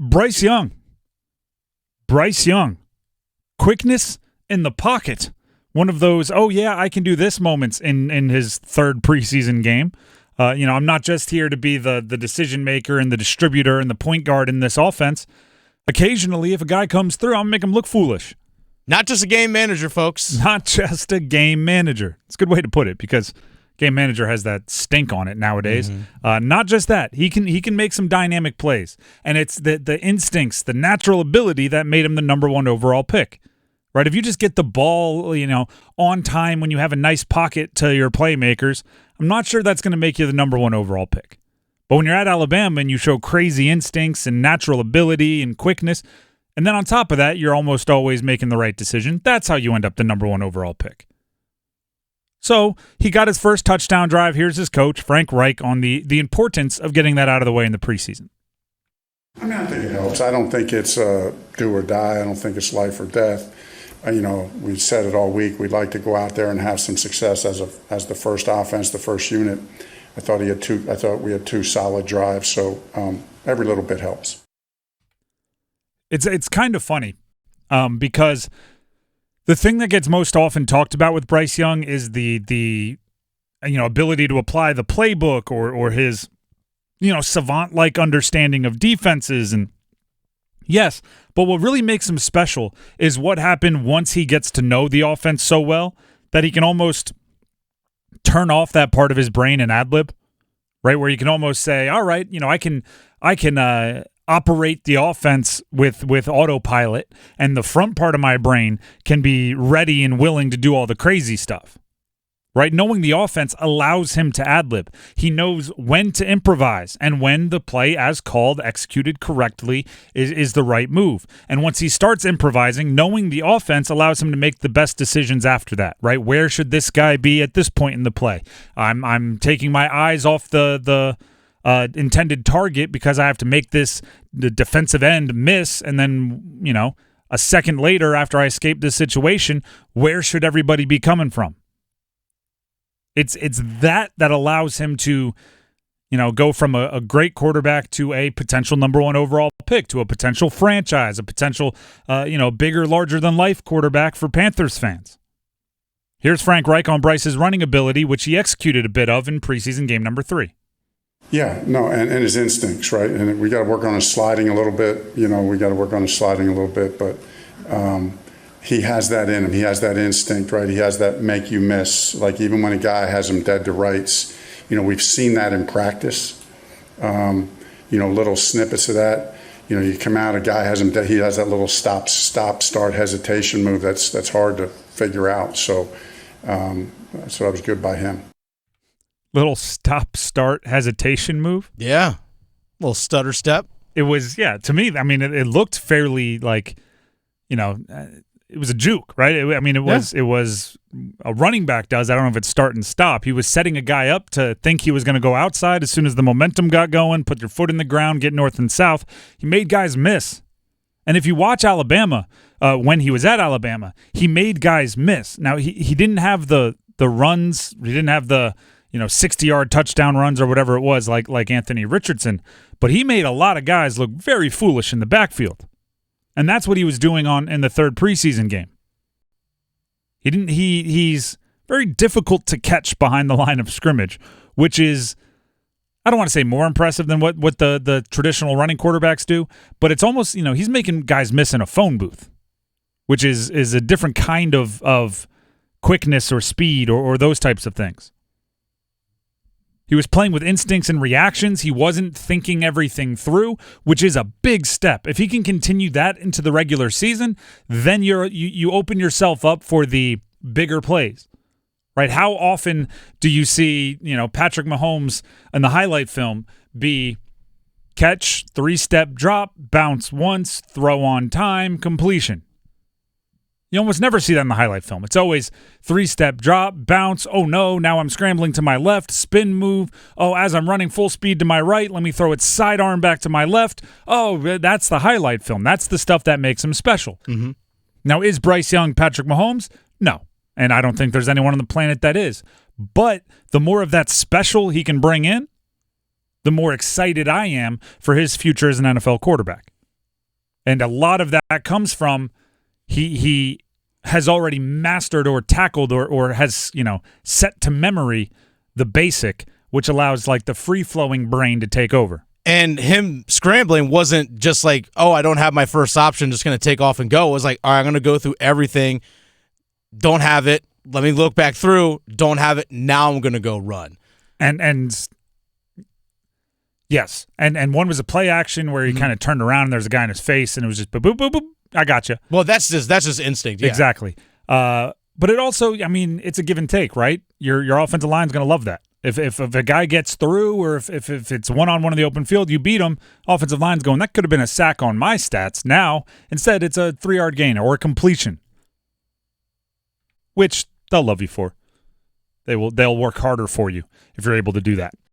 Bryce Young. Quickness in the pocket. One of those, oh yeah, I can do this moments in his third preseason game. I'm not just here to be the decision maker and the distributor and the point guard in this offense. Occasionally, if a guy comes through, I'm going to make him look foolish. Not just a game manager, folks. Not just a game manager. It's a good way to put it because game manager has that stink on it nowadays. Mm-hmm. Not just that. He can make some dynamic plays. And it's the instincts, the natural ability that made him the number 1 overall pick. Right? If you just get the ball, on time when you have a nice pocket to your playmakers, I'm not sure that's going to make you the number 1 overall pick. But when you're at Alabama and you show crazy instincts and natural ability and quickness, and then on top of that, you're almost always making the right decision, that's how you end up the number 1 overall pick. So he got his first touchdown drive. Here's his coach, Frank Reich, on the importance of getting that out of the way in the preseason. I think it helps. I don't think it's do or die. I don't think it's life or death. We said it all week. We'd like to go out there and have some success as the first offense, the first unit. I thought we had 2 solid drives. So every little bit helps. It's kind of funny because the thing that gets most often talked about with Bryce Young is the ability to apply the playbook or his savant-like understanding of defenses. And yes, but what really makes him special is what happened once he gets to know the offense so well that he can almost turn off that part of his brain and ad-lib, right? Where you can almost say, all right, I can operate the offense with autopilot, and the front part of my brain can be ready and willing to do all the crazy stuff. Right? Knowing the offense allows him to ad-lib. He knows when to improvise and when the play, as called, executed correctly, is the right move. And once he starts improvising, knowing the offense allows him to make the best decisions after that. Right? Where should this guy be at this point in the play? I'm taking my eyes off the intended target because I have to make the defensive end miss, and then a second later after I escape this situation, where should everybody be coming from? It's that allows him to, go from a great quarterback to a potential number 1 overall pick to a potential franchise, a potential, bigger, larger-than-life quarterback for Panthers fans. Here's Frank Reich on Bryce's running ability, which he executed a bit of in preseason game number 3. Yeah, no, and his instincts, right? And we got to work on his sliding a little bit. But he has that in him. He has that instinct, right? He has that make you miss. Like even when a guy has him dead to rights, we've seen that in practice. Little snippets of that. You come out, a guy has him dead. He has that little stop, start, hesitation move. That's hard to figure out. So that was good by him. Little stop, start, hesitation move. Yeah, little stutter step. It was, to me. I mean, it looked fairly like, it was a juke, right? It was a running back does. I don't know if it's start and stop. He was setting a guy up to think he was going to go outside as soon as the momentum got going, put your foot in the ground, get north and south. He made guys miss. And if you watch Alabama, when he was at Alabama, he made guys miss. Now, he didn't have the runs. He didn't have the 60-yard touchdown runs or whatever it was like Anthony Richardson. But he made a lot of guys look very foolish in the backfield. And that's what he was doing in the third preseason game. He's very difficult to catch behind the line of scrimmage, which is, I don't want to say more impressive than what the traditional running quarterbacks do, but it's almost, he's making guys miss in a phone booth, which is a different kind of quickness or speed or those types of things. He was playing with instincts and reactions. He wasn't thinking everything through, which is a big step. If he can continue that into the regular season, then you open yourself up for the bigger plays, right? How often do you see, Patrick Mahomes in the highlight film be catch, 3-step drop, bounce once, throw on time, completion? You almost never see that in the highlight film. It's always 3-step drop, bounce, oh no, now I'm scrambling to my left, spin move, oh, as I'm running full speed to my right, let me throw it sidearm back to my left. Oh, that's the highlight film. That's the stuff that makes him special. Mm-hmm. Now, is Bryce Young Patrick Mahomes? No, and I don't think there's anyone on the planet that is. But the more of that special he can bring in, the more excited I am for his future as an NFL quarterback. And a lot of that comes from he has already mastered or tackled or has, set to memory the basic, which allows like the free-flowing brain to take over. And him scrambling wasn't just like, oh, I don't have my first option, just going to take off and go. It was like, all right, I'm going to go through everything. Don't have it. Let me look back through. Don't have it. Now I'm going to go run. And yes. And one was a play action where he kind of turned around and there's a guy in his face and it was just boop, boop, boop, boop. I got you. Well, that's just instinct. Yeah. Exactly. But it also, it's a give and take, right? Your offensive line's going to love that. If a guy gets through or if it's one-on-one in the open field, you beat him, offensive line's going, that could have been a sack on my stats. Now, instead, it's a 3-yard gain or a completion, which they'll love you for. They'll work harder for you if you're able to do that.